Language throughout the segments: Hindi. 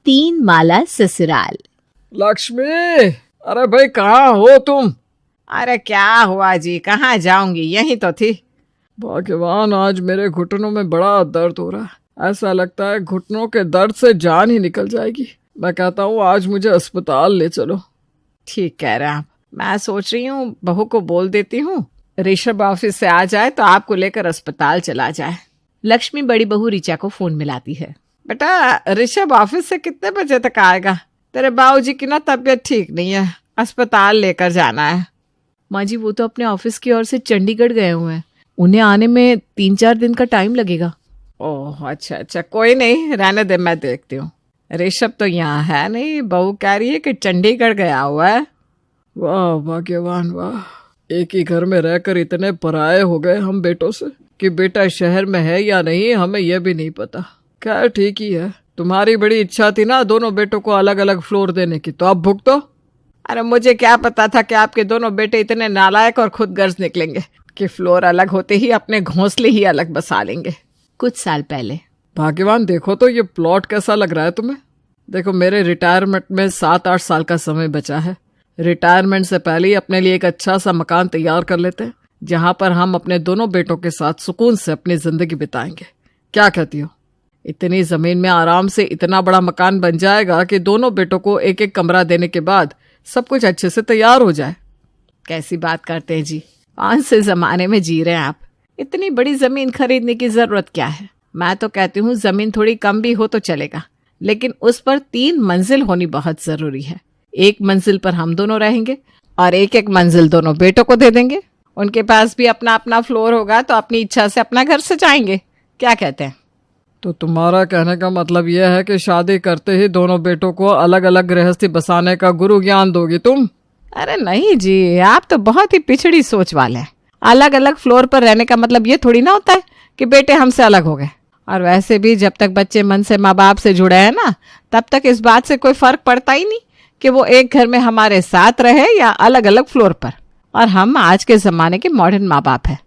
तीन माला ससुराल। लक्ष्मी, अरे भाई कहाँ हो तुम? अरे क्या हुआ जी, कहाँ जाऊंगी, यहीं तो थी। भगवान, आज मेरे घुटनों में बड़ा दर्द हो रहा है। ऐसा लगता है घुटनों के दर्द से जान ही निकल जाएगी। मैं कहता हूँ आज मुझे अस्पताल ले चलो। ठीक कह रहे हैं आप। मैं सोच रही हूँ बहू को बोल देती हूँ, ऋषभ ऑफिस से आ जाए तो आपको लेकर अस्पताल चला जाए। लक्ष्मी बड़ी बहू ऋचा को फोन मिलाती है। बेटा, ऋषभ ऑफिस से कितने बजे तक आएगा? तेरे बाबूजी की ना तबीयत ठीक नहीं है, अस्पताल लेकर जाना है। माँ जी, वो तो अपने ऑफिस की ओर से चंडीगढ़ गए हुए हैं, उन्हें आने में 3-4 दिन का टाइम लगेगा। ओह अच्छा, कोई नहीं, रहने दे, मैं देखती हूँ। ऋषभ तो यहाँ है नहीं, बहू कह रही है कि चंडीगढ़ गया हुआ है। वाह भाग्यवान वाह, एक ही घर में रहकर इतने पराये हो गए हम बेटों से कि बेटा शहर में है या नहीं हमें यह भी नहीं पता। खैर ठीक ही है, तुम्हारी बड़ी इच्छा थी ना दोनों बेटों को अलग अलग फ्लोर देने की, तो अब भुगतो। अरे मुझे क्या पता था कि आपके दोनों बेटे इतने नालायक और खुदगर्ज निकलेंगे कि फ्लोर अलग होते ही अपने घोंसले ही अलग बसा लेंगे। कुछ साल पहले। भाग्यवान, देखो तो ये प्लॉट कैसा लग रहा है तुम्हें। देखो, मेरे रिटायरमेंट में 7-8 साल का समय बचा है। रिटायरमेंट से पहले ही अपने लिए एक अच्छा सा मकान तैयार कर लेते हैं जहां पर हम अपने दोनों बेटों के साथ सुकून से अपनी जिंदगी बिताएंगे। क्या कहती हो? इतनी जमीन में आराम से इतना बड़ा मकान बन जाएगा कि दोनों बेटों को एक एक कमरा देने के बाद सब कुछ अच्छे से तैयार हो जाए। कैसी बात करते हैं जी, कौन से जमाने में जी रहे हैं आप? इतनी बड़ी जमीन खरीदने की जरूरत क्या है? मैं तो कहती हूँ जमीन थोड़ी कम भी हो तो चलेगा, लेकिन उस पर 3 मंजिल होनी बहुत जरूरी है। एक मंजिल पर हम दोनों रहेंगे और एक मंजिल दोनों बेटों को दे देंगे। उनके पास भी अपना अपना फ्लोर होगा तो अपनी इच्छा से अपना घर सजाएंगे। क्या कहते हैं? तो तुम्हारा कहने का मतलब यह है कि शादी करते ही दोनों बेटों को अलग अलग गृहस्थी बसाने का गुरु ज्ञान दोगी तुम? अरे नहीं जी, आप तो बहुत ही पिछड़ी सोच वाले हैं। अलग अलग फ्लोर पर रहने का मतलब ये थोड़ी ना होता है कि बेटे हमसे अलग हो गए। और वैसे भी जब तक बच्चे मन से माँ बाप से जुड़े हैं ना, तब तक इस बात से कोई फर्क पड़ता ही नहीं कि वो एक घर में हमारे साथ रहे या अलग अलग फ्लोर पर। और हम आज के जमाने के मॉडर्न माँ बाप है।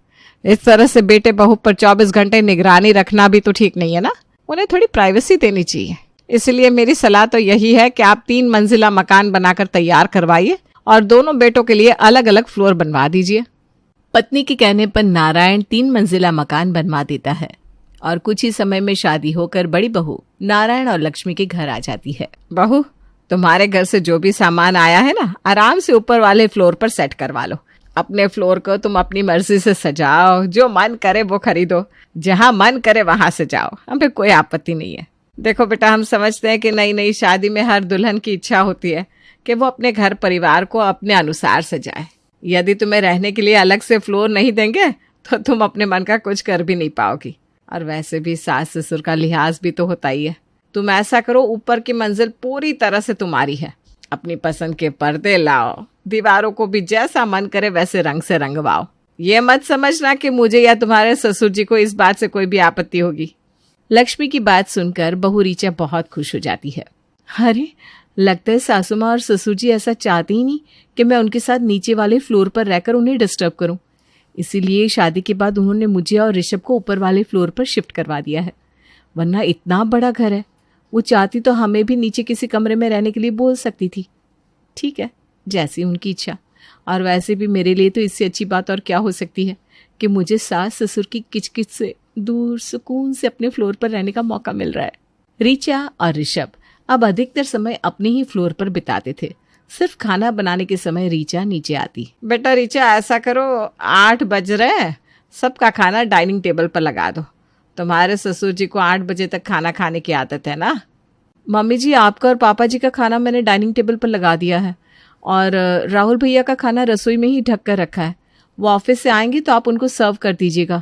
इस तरह से बेटे बहू पर 24 घंटे निगरानी रखना भी तो ठीक नहीं है ना। उन्हें थोड़ी प्राइवेसी देनी चाहिए। इसलिए मेरी सलाह तो यही है कि आप 3 मंजिला मकान बनाकर तैयार करवाइए और दोनों बेटों के लिए अलग अलग फ्लोर बनवा दीजिए। पत्नी के कहने पर नारायण 3 मंजिला मकान बनवा देता है और कुछ ही समय में शादी होकर बड़ी बहू नारायण और लक्ष्मी के घर आ जाती है। बहू, तुम्हारे घर से जो भी सामान आया है ना, आराम से ऊपर वाले फ्लोर पर सेट करवा लो। अपने फ्लोर को तुम अपनी मर्जी से सजाओ, जो मन करे वो खरीदो, जहां मन करे वहां से जाओ, हमें कोई आपत्ति नहीं है। देखो बेटा, हम समझते हैं कि नई नई शादी में हर दुल्हन की इच्छा होती है कि वो अपने घर परिवार को अपने अनुसार सजाए। यदि तुम्हें रहने के लिए अलग से फ्लोर नहीं देंगे तो तुम अपने मन का कुछ कर भी नहीं पाओगी। और वैसे भी सास ससुर का लिहाज भी तो होता ही है। तुम ऐसा करो, ऊपर की मंजिल पूरी तरह से तुम्हारी है। अपनी पसंद के पर्दे लाओ, दीवारों को भी जैसा मन करे वैसे रंग से रंगवाओ। ये मत समझना कि मुझे या तुम्हारे ससुर जी को इस बात से कोई भी आपत्ति होगी। लक्ष्मी की बात सुनकर बहू ऋचा बहुत खुश हो जाती है। अरे, लगता है सासू माँ और ससुर जी ऐसा चाहते ही नहीं कि मैं उनके साथ नीचे वाले फ्लोर पर रहकर उन्हें डिस्टर्ब करूं। इसीलिए शादी के बाद उन्होंने मुझे और ऋषभ को ऊपर वाले फ्लोर पर शिफ्ट करवा दिया है। वरना इतना बड़ा घर है, वो चाहती तो हमें भी नीचे किसी कमरे में रहने के लिए बोल सकती थी। ठीक है, जैसी उनकी इच्छा। और वैसे भी मेरे लिए तो इससे अच्छी बात और क्या हो सकती है कि मुझे सास ससुर की किचकिच से दूर सुकून से अपने फ्लोर पर रहने का मौका मिल रहा है। ऋचा और ऋषभ अब अधिकतर समय अपने ही फ्लोर पर बिताते थे। सिर्फ खाना बनाने के समय ऋचा नीचे आती। बेटा ऋचा, ऐसा करो, 8 बज रहे हैं, सबका खाना डाइनिंग टेबल पर लगा दो। तुम्हारे ससुर जी को 8 बजे तक खाना खाने की आदत है ना? मम्मी जी, आपका और पापा जी का खाना मैंने डाइनिंग टेबल पर लगा दिया है और राहुल भैया का खाना रसोई में ही ढक कर रखा है। वो ऑफिस से आएंगे तो आप उनको सर्व कर दीजिएगा।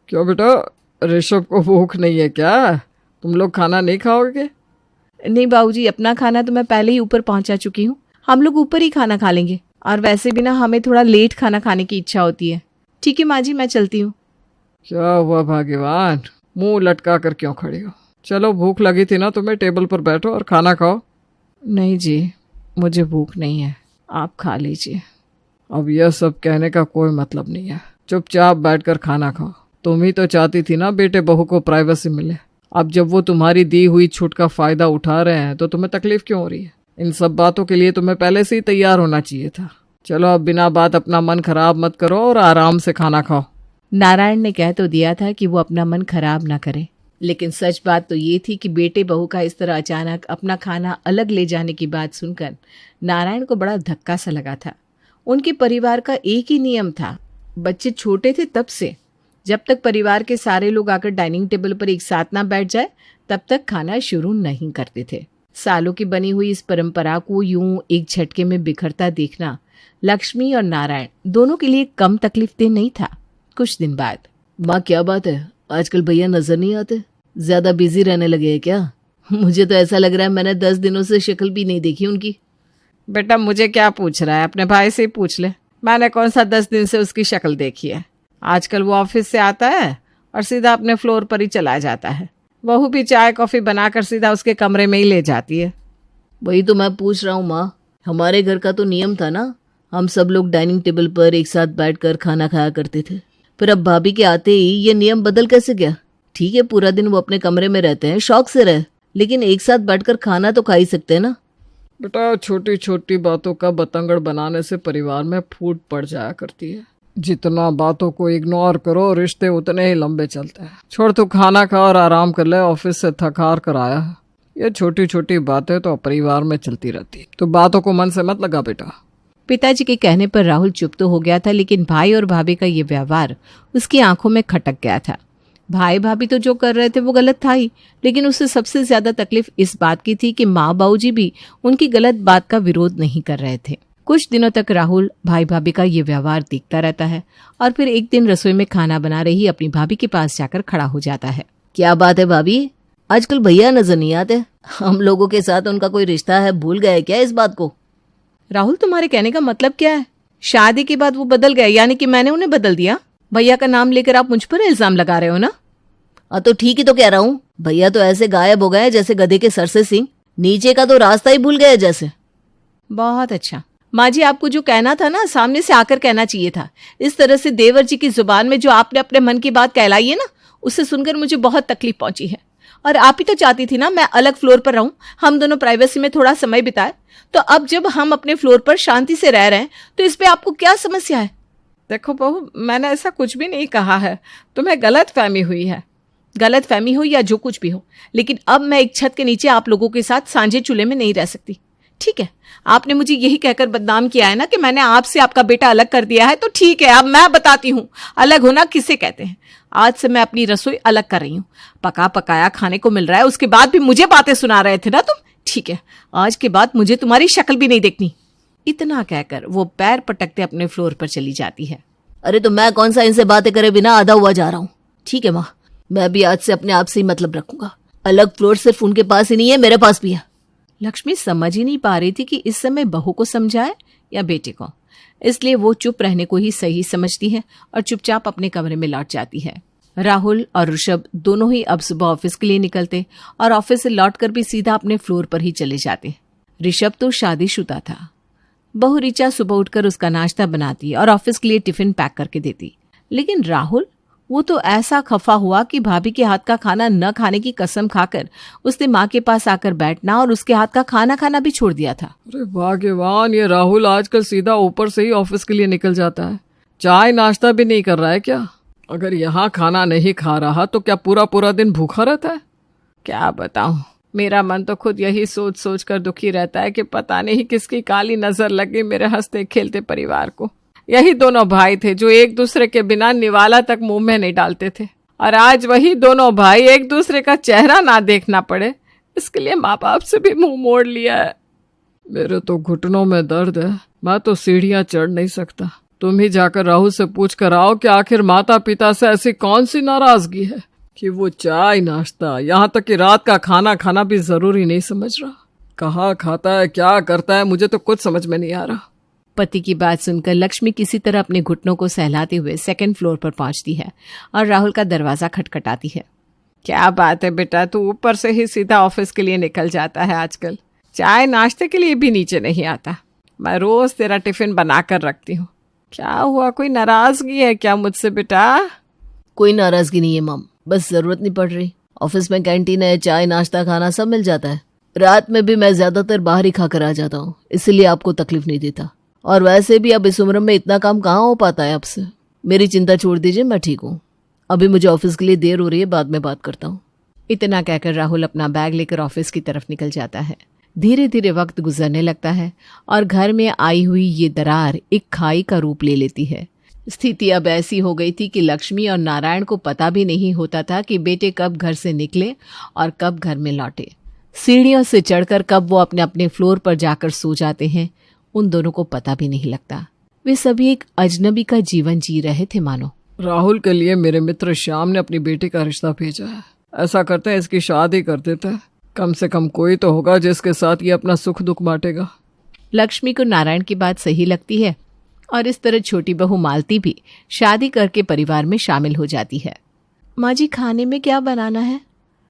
क्यों बेटा, ऋषभ को भूख नहीं है क्या? तुम लोग खाना नहीं खाओगे? नहीं बाबूजी, अपना खाना तो मैं पहले ही ऊपर पहुंचा चुकी हूँ। हम लोग ऊपर ही खाना खा लेंगे। और वैसे भी ना, हमें थोड़ा लेट खाना खाने की इच्छा होती है। ठीक है माँ जी, मैं चलती हूँ। क्या हुआ भाग्यवान, मुंह लटका कर क्यों खड़ी हो? चलो, भूख लगी थी ना तुम्हें, टेबल पर बैठो और खाना खाओ। नहीं जी, मुझे भूख नहीं है, आप खा लीजिए। अब यह सब कहने का कोई मतलब नहीं है, चुपचाप बैठकर खाना खाओ। तुम ही तो चाहती थी ना बेटे बहू को प्राइवेसी मिले। अब जब वो तुम्हारी दी हुई छूट का फायदा उठा रहे हैं तो तुम्हें तकलीफ क्यों हो रही है? इन सब बातों के लिए तुम्हें पहले से ही तैयार होना चाहिए था। चलो अब बिना बात अपना मन खराब मत करो और आराम से खाना खाओ। नारायण ने कह तो दिया था कि वो अपना मन खराब ना करे, लेकिन सच बात तो ये थी कि बेटे बहू का इस तरह अचानक अपना खाना अलग ले जाने की बात सुनकर नारायण को बड़ा धक्का सा लगा था। उनके परिवार का एक ही नियम था, बच्चे छोटे थे तब से, जब तक परिवार के सारे लोग आकर डाइनिंग टेबल पर एक साथ ना बैठ जाए तब तक खाना शुरू नहीं करते थे। सालों की बनी हुई इस परंपरा को यूं एक झटके में बिखरता देखना लक्ष्मी और नारायण दोनों के लिए कम तकलीफदेह नहीं था। कुछ दिन बाद, माँ क्या बात है, आजकल भैया नजर नहीं आते? ज्यादा बिजी रहने लगे हैं क्या? मुझे तो ऐसा लग रहा है मैंने 10 दिनों से शक्ल भी नहीं देखी उनकी। बेटा मुझे क्या पूछ रहा है, अपने भाई से ही पूछ ले। मैंने कौन सा 10 दिन से उसकी शक्ल देखी है। आजकल वो ऑफिस से आता है और सीधा अपने फ्लोर पर ही चला जाता है। बहू भी चाय कॉफी बनाकर सीधा उसके कमरे में ही ले जाती है। वही तो मैं पूछ रहा हूँ माँ, हमारे घर का तो नियम था ना, हम सब लोग डाइनिंग टेबल पर एक साथ बैठकर खाना खाया करते थे। फिर अब भाभी के आते ही ये नियम बदल कैसे गया? ठीक है पूरा दिन वो अपने कमरे में रहते हैं, शौक से रहे, लेकिन एक साथ बैठकर खाना तो खा ही सकते हैं ना। बेटा छोटी छोटी बातों का बतंगड़ बनाने से परिवार में फूट पड़ जाया करती है। जितना बातों को इग्नोर करो रिश्ते उतने ही लंबे चलते हैं। छोड़ तू खाना खा और आराम कर ले, ऑफिस से थक हार कर आया है। ये छोटी छोटी बातें तो परिवार में चलती रहती, तो बातों को मन से मत लगा बेटा। पिताजी के कहने पर राहुल चुप तो हो गया था, लेकिन भाई और भाभी का ये व्यवहार उसकी आंखों में खटक गया था। भाई भाभी तो जो कर रहे थे वो गलत था ही, लेकिन उसे सबसे ज्यादा तकलीफ इस बात की थी कि माँ बाबूजी भी उनकी गलत बात का विरोध नहीं कर रहे थे। कुछ दिनों तक राहुल भाई भाभी का ये व्यवहार देखता रहता है और फिर एक दिन रसोई में खाना बना रही अपनी भाभी के पास जाकर खड़ा हो जाता है। क्या बात है भाभी, आजकल भैया नजर नहीं आते? हम लोगों के साथ उनका कोई रिश्ता है, भूल गए क्या इस बात को? राहुल तुम्हारे कहने का मतलब क्या है? शादी के बाद वो बदल गए, यानी कि मैंने उन्हें बदल दिया? भैया का नाम लेकर आप मुझ पर इल्जाम लगा रहे हो ना? तो ठीक ही तो कह रहा हूँ, भैया तो ऐसे गायब हो गए जैसे गधे के सर से सींग, नीचे का तो रास्ता ही भूल गए जैसे। बहुत अच्छा माँ जी, आपको जो कहना था ना सामने से आकर कहना चाहिए था। इस तरह से देवर जी की जुबान में जो आपने अपने मन की बात कहलाई है ना, उससे सुनकर मुझे बहुत तकलीफ पहुंची है। और आप ही तो चाहती थी ना मैं अलग फ्लोर पर रहूं, हम दोनों प्राइवेसी में थोड़ा समय बिताए। तो अब जब हम अपने फ्लोर पर शांति से रह रहे हैं तो इस पे आपको क्या समस्या है? देखो बहू, मैंने ऐसा कुछ भी नहीं कहा है, तुम्हें गलत फहमी हुई है। गलत फहमी हो या जो कुछ भी हो, लेकिन अब मैं एक छत के नीचे आप लोगों के साथ सांझे चूल्हे में नहीं रह सकती। ठीक है, आपने मुझे यही कहकर बदनाम किया है ना कि मैंने आपसे आपका बेटा अलग कर दिया है, तो ठीक है अब मैं बताती हूँ अलग होना किसे कहते हैं। आज से मैं अपनी रसोई अलग कर रही हूँ, पका पकाया खाने को मिल रहा है, उसके बाद भी मुझे बातें सुना रहे थे ना तुम। ठीक है, आज के बाद मुझे तुम्हारी शक्ल भी नहीं देखनी। इतना कहकर वो पैर पटकते अपने फ्लोर पर चली जाती है। अरे तो मैं कौन सा इनसे बातें करे बिना आधा हुआ जा रहा हूँ। ठीक है माँ, मैं भी आज से अपने आप से ही मतलब रखूंगा। अलग फ्लोर सिर्फ उनके पास ही नहीं है, मेरे पास भी है। लक्ष्मी समझ ही नहीं पा रही थी कि इस समय बहू को समझाए या बेटे को, इसलिए वो चुप रहने को ही सही समझती है और चुपचाप अपने कमरे में लौट जाती है। राहुल और ऋषभ दोनों ही अब सुबह ऑफिस के लिए निकलते और ऑफिस से लौटकर भी सीधा अपने फ्लोर पर ही चले जाते। ऋषभ तो शादीशुदा था। बहू ऋचा सुबह उठकर उसका नाश्ता बनाती और ऑफिस के लिए टिफिन पैक करके देती, लेकिन राहुल वो तो ऐसा खफा हुआ कि भाभी के हाथ का खाना न खाने की कसम खाकर उसने माँ के पास आकर बैठना और उसके हाथ का खाना खाना भी छोड़ दिया था। अरे भाग्यवान, ये राहुल आजकल सीधा ऊपर से ही ऑफिस के लिए निकल जाता है, चाय नाश्ता भी नहीं कर रहा है क्या? अगर यहाँ खाना नहीं खा रहा तो क्या पूरा पूरा दिन भूखा रहता है? क्या बताऊं, मेरा मन तो खुद यही सोच सोच कर दुखी रहता है कि पता नहीं किसकी काली नजर लगी मेरे हंसते खेलते परिवार को। यही दोनों भाई थे जो एक दूसरे के बिना निवाला तक मुंह में नहीं डालते थे, और आज वही दोनों भाई एक दूसरे का चेहरा ना देखना पड़े इसके लिए माँ बाप से भी मुंह मोड़ लिया है। मेरे तो घुटनों में दर्द है, मैं तो सीढ़ियाँ चढ़ नहीं सकता। तुम ही जाकर राहुल से पूछ कर आओ कि आखिर माता पिता से ऐसी कौन सी नाराजगी है कि वो चाय नाश्ता यहाँ तक कि रात का खाना खाना भी जरूरी नहीं समझ रहा। कहाँ खाता है, क्या करता है, मुझे तो कुछ समझ में नहीं आ रहा। पति की बात सुनकर लक्ष्मी किसी तरह अपने घुटनों को सहलाते हुए सेकंड फ्लोर पर पहुंचती है और राहुल का दरवाजा खटखटाती है। क्या बात है बेटा, तू ऊपर से ही सीधा ऑफिस के लिए निकल जाता है आजकल, चाय नाश्ते के लिए भी नीचे नहीं आता। मैं रोज तेरा टिफिन बना कर रखती हूँ। क्या हुआ, कोई नाराजगी है क्या मुझसे बेटा? कोई नाराजगी नहीं है मम, बस जरूरत नहीं पड़ रही। ऑफिस में कैंटीन है, चाय नाश्ता खाना सब मिल जाता है। रात में भी मैं ज्यादातर बाहर ही खाकर आ जाता हूँ, इसलिए आपको तकलीफ नहीं देता। और वैसे भी अब इस उम्र में इतना काम कहाँ हो पाता है आपसे। मेरी चिंता छोड़ दीजिए, मैं ठीक हूँ। अभी मुझे ऑफिस के लिए देर हो रही है, बाद में बात करता हूँ। इतना कहकर राहुल अपना बैग लेकर ऑफिस की तरफ निकल जाता है। धीरे धीरे वक्त गुजरने लगता है और घर में आई हुई ये दरार एक खाई का रूप ले लेती है। स्थिति अब ऐसी हो गई थी कि लक्ष्मी और नारायण को पता भी नहीं होता था कि बेटे कब घर से निकले और कब घर में लौटे। सीढ़ियों से चढ़कर कब वो अपने अपने फ्लोर पर जाकर सो जाते हैं, उन दोनों को पता भी नहीं लगता। वे सभी एक अजनबी का जीवन जी रहे थे मानो। राहुल के लिए मेरे मित्र श्याम ने अपनी बेटी का रिश्ता भेजा है। ऐसा करते हैं, इसकी शादी कर देते हैं। कम से कम कोई तो होगा जिसके साथ ये अपना सुख दुख बांटेगा। लक्ष्मी को नारायण की बात सही लगती है और इस तरह छोटी बहू मालती भी शादी करके परिवार में शामिल हो जाती है। माँ जी, खाने में क्या बनाना है?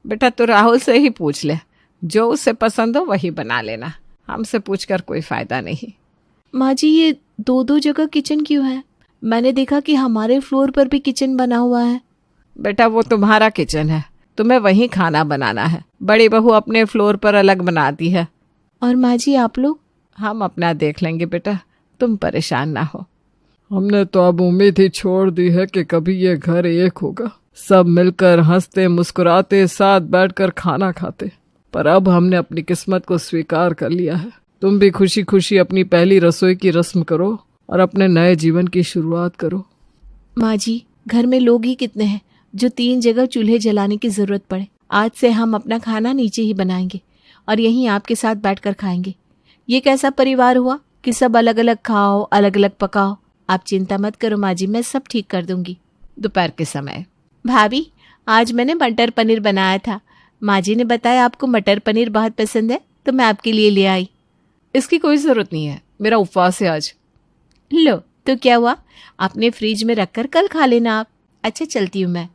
बेटा तो राहुल से ही पूछ ले, जो उसे पसंद हो वही बना लेना, हमसे पूछकर कोई फायदा नहीं। माँ जी, ये दो दो जगह किचन क्यों है? मैंने देखा कि हमारे फ्लोर पर भी किचन बना हुआ है। बेटा वो तुम्हारा किचन है, तुम्हें वहीं खाना बनाना है। बड़ी बहू अपने फ्लोर पर अलग बनाती है। और माँ जी आप लोग? हम अपना देख लेंगे बेटा, तुम परेशान ना हो। हमने तो अब उम्मीद ही छोड़ दी है कि कभी ये घर एक होगा, सब मिलकर हंसते मुस्कुराते साथ बैठकर खाना खाते। पर अब हमने अपनी किस्मत को स्वीकार कर लिया है। तुम भी खुशी खुशी अपनी पहली रसोई की रस्म करो और अपने नए जीवन की शुरुआत करो। माँ जी, घर में लोग ही कितने हैं जो 3 जगह चूल्हे जलाने की जरूरत पड़े। आज से हम अपना खाना नीचे ही बनाएंगे और यहीं आपके साथ बैठकर खाएंगे। ये कैसा परिवार हुआ कि सब अलग अलग खाओ, अलग अलग पकाओ। आप चिंता मत करो माँ जी, मैं सब ठीक कर दूंगी। दोपहर के समय, भाभी आज मैंने मटर पनीर बनाया था। माँ जी ने बताया आपको मटर पनीर बहुत पसंद है, तो मैं आपके लिए ले आई। इसकी कोई जरूरत नहीं है, मेरा उपवास है आज। लो तो क्या हुआ, आपने फ्रिज में रखकर कल खा लेना आप। अच्छा चलती हूँ मैं।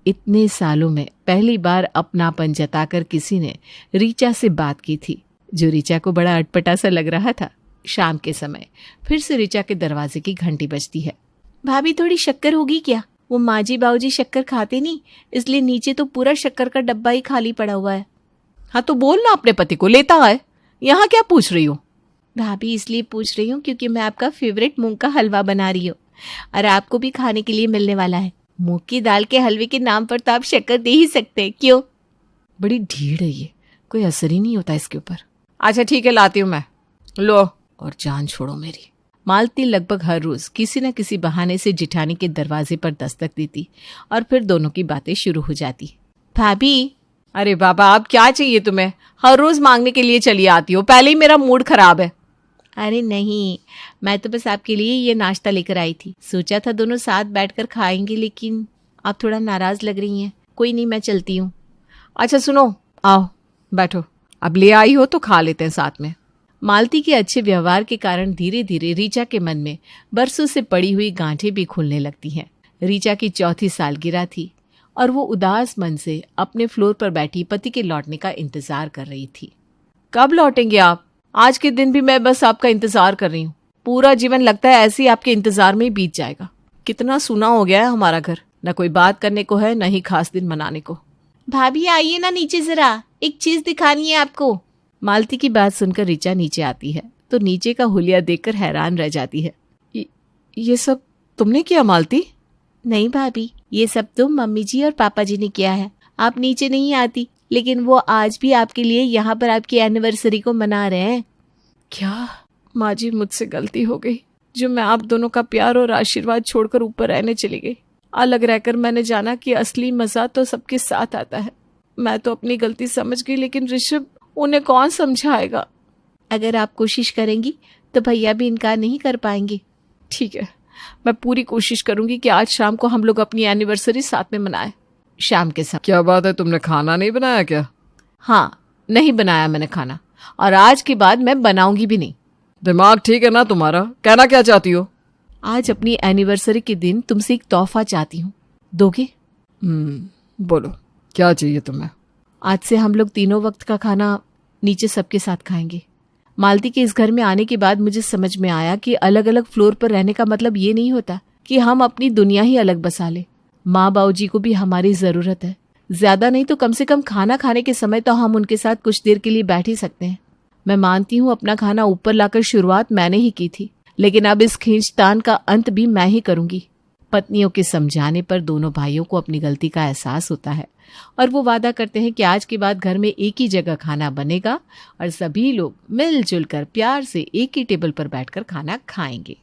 इतने सालों में पहली बार अपनापन जताकर किसी ने रीचा से बात की थी, जो रीचा को बड़ा अटपटा सा लग रहा था। शाम के समय फिर से रीचा के दरवाजे की घंटी बजती है। भाभी थोड़ी शक्कर होगी क्या? वो माँ जी बाबूजी शक्कर खाते नहीं, इसलिए नीचे तो पूरा शक्कर का डब्बा ही खाली पड़ा हुआ है। हाँ तो बोल ना अपने पति को, लेता है। यहाँ क्या पूछ रही हो? भाभी इसलिए पूछ रही हूँ क्योंकि मैं आपका फेवरेट मूंग का हलवा बना रही हूँ और आपको भी खाने के लिए मिलने वाला है। मूंग की दाल के हलवे के नाम पर तो आप शक्कर दे ही सकते हैं, क्यों? बड़ी ढीढ़ है ये, कोई असर ही नहीं होता इसके ऊपर। अच्छा ठीक है, लाती हूँ मैं। लो और जान छोड़ो मेरी। मालती लगभग हर रोज किसी न किसी बहाने से जिठानी के दरवाजे पर दस्तक देती और फिर दोनों की बातें शुरू हो जाती। भाभी, अरे बाबा अब क्या चाहिए तुम्हें? हर रोज मांगने के लिए चली आती हो, पहले ही मेरा मूड खराब है। अरे नहीं, मैं तो बस आपके लिए ये नाश्ता लेकर आई थी। सोचा था दोनों साथ बैठकर खाएंगे, लेकिन आप थोड़ा नाराज लग रही हैं। कोई नहीं, मैं चलती हूँ। अच्छा सुनो, आओ बैठो, अब ले आई हो तो खा लेते हैं साथ में। मालती के अच्छे व्यवहार के कारण धीरे धीरे रीचा के मन में बरसों से पड़ी हुई गांठें भी खुलने लगती हैं। रीचा की 4थी सालगिरह थी और वो उदास मन से अपने फ्लोर पर बैठी पति के लौटने का इंतजार कर रही थी। कब लौटेंगे आप? आज के दिन भी मैं बस आपका इंतजार कर रही हूँ। पूरा जीवन लगता है ऐसे ही आपके इंतजार में ही बीत जाएगा। कितना सूना हो गया है हमारा घर, न कोई बात करने को है, न ही खास दिन मनाने को। भाभी आइए ना नीचे जरा, एक चीज दिखानी है आपको। मालती की बात सुनकर रीचा नीचे आती है तो नीचे का हुलिया देखकर हैरान रह जाती है। ये सब तुमने किया मालती? नहीं भाभी, ये सब तो मम्मी जी और पापा जी ने किया है। आप नीचे नहीं आती, लेकिन वो आज भी आपके लिए यहाँ पर आपकी एनिवर्सरी को मना रहे हैं। क्या? माँ जी मुझसे गलती हो गई, जो मैं आप दोनों का प्यार और आशीर्वाद छोड़कर ऊपर रहने चली गई। अलग रहकर मैंने जाना कि असली मजा तो सबके साथ आता है। मैं तो अपनी गलती समझ गई, लेकिन ऋषभ, उन्हें कौन समझाएगा? अगर आप कोशिश करेंगी तो भैया भी इनकार नहीं कर पाएंगे। ठीक है, मैं पूरी कोशिश करूंगी कि आज शाम को हम लोग अपनी एनिवर्सरी साथ में मनाएं। शाम के समय। क्या बात है, तुमने खाना नहीं बनाया क्या? हाँ, नहीं बनाया मैंने खाना, और आज के बाद मैं बनाऊंगी भी नहीं। दिमाग ठीक है ना तुम्हारा? कहना क्या चाहती हो? आज अपनी एनिवर्सरी के दिन तुमसे एक तोहफा चाहती हूँ, दोगे? बोलो क्या चाहिए तुम्हें? आज से हम लोग तीनों वक्त का खाना नीचे सबके साथ खाएंगे। मालती के इस घर में आने के बाद मुझे समझ में आया कि अलग अलग फ्लोर पर रहने का मतलब ये नहीं होता कि हम अपनी दुनिया ही अलग बसा ले। माँ बाबूजी को भी हमारी जरूरत है, ज्यादा नहीं तो कम से कम खाना खाने के समय तो हम उनके साथ कुछ देर के लिए बैठ ही सकते हैं। मैं मानती हूँ अपना खाना ऊपर लाकर शुरुआत मैंने ही की थी, लेकिन अब इस खींचतान का अंत भी मैं ही करूंगी। पत्नियों के समझाने पर दोनों भाइयों को अपनी गलती का एहसास होता है और वो वादा करते हैं कि आज के बाद घर में एक ही जगह खाना बनेगा और सभी लोग मिलजुल कर प्यार से एक ही टेबल पर बैठकर खाना खाएंगे।